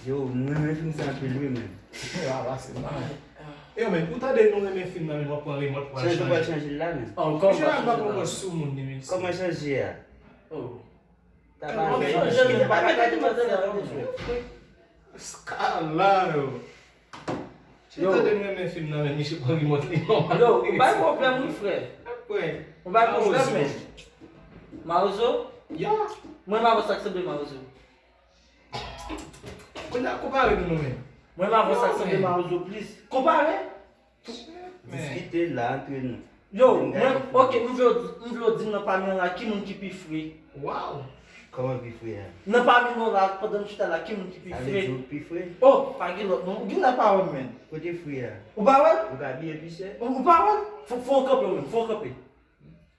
Yo, mwen film sa apil we men. Ah, c'est mal. Yo men, pou ta de nou men film nan men wap pran remote pou Chanj ou pa changer. chanj la men? Encore Je pas nan pa changé kon là. sou moun ni men. Koman chanj ya? Oh. Ta Comment ba ça, men? Je ne pas regarder ma télé. Skala yo. Si ta de nou men film nan men, ni se pran remote li non. Yo, on va problème mon frère. Apre. On va problème mais. Marozo, Ya. moi m'a vous accepter Marozo. Kon a kompare nou men. Moi m'a vous accepter Marozo please. Comparer? Men. Diskite la entre nou. Yo, moi OK, nous veut dire dans parmi là qui moun qui pi free. Wow. Koman pi fwe ya? Dans parmi nous là pendant que là qui moun qui pi Ale free. jou pi fwe? Oh, pas que l'autre non. Dis n'a pas ouais men. Kote fwe ya? Ou pas ouais? Ou ka biye pi se? Ou pas ouais? Faut camper même, faut camper.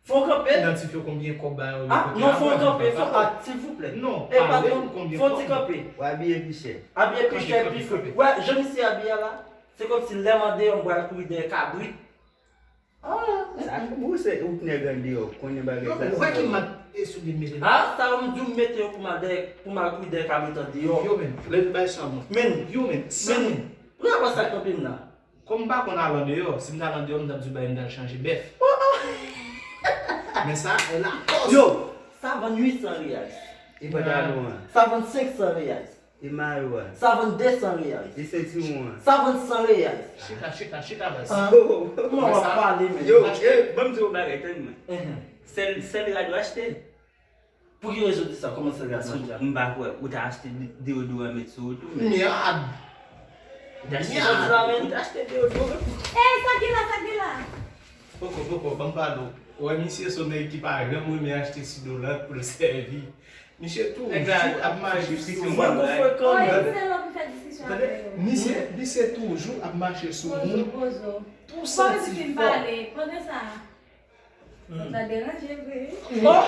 Faut camper. Identifiye konbien koba yo. Ah, non, faut camper, faut ah, s'il vous plaît. Non, Eh parlez pardon, combien faut de t'y fois. camper. Ou a biye pi se? Habillé plus Camper, cher, camper, plus frais. camper. Ouais, je me suis habillé là. C'est comme si les mandés on boit courir des cabris. Ah, Sa ou se ou kne gande yo? Konye bagay Non, sa? men, wè ki mat e sou de mele. ah, ça va me dire météo pour ma courir des cabris dans dehors. Yo men, lè bay sa moun. Men, Yo men, sa men, men. pour avoir ça camper là. Kom ba kon alan de yo, si mda alan de yo, mda djou bay mda chanje bef. Men sa, e la kos. Yo, ça va 800 reais. I pa ta lo an? Ça va 500 reais. I mayo an? Ça va 200 reais. I se ti ou an? Ça va 100 reais. Chita bas. Ah, Oh! on va parler mais. Yo, bam zi ou bagay ten men. Mhm. Sel radio achete? Pour qui résoudre ça? Comment ça regarde ça? Mba kwe, ou ta achete deodorant met sou tou men. Miad. Ou ta achete Miad. ou ta achete deodorant? Sakila. Poko, bampado. Ouè, misye son ekip a rem ou mi achete si dolar pou le servi. Misye tou, jou ap mache sou Moi, moun. qu'on fait comme Oi, ça. você não faz discussão agora. Misye tou, jou ap mache sou moun. Pozo. Pou Pode santi se fò. vale, pode essa. Tá derrangendo aí. Oh!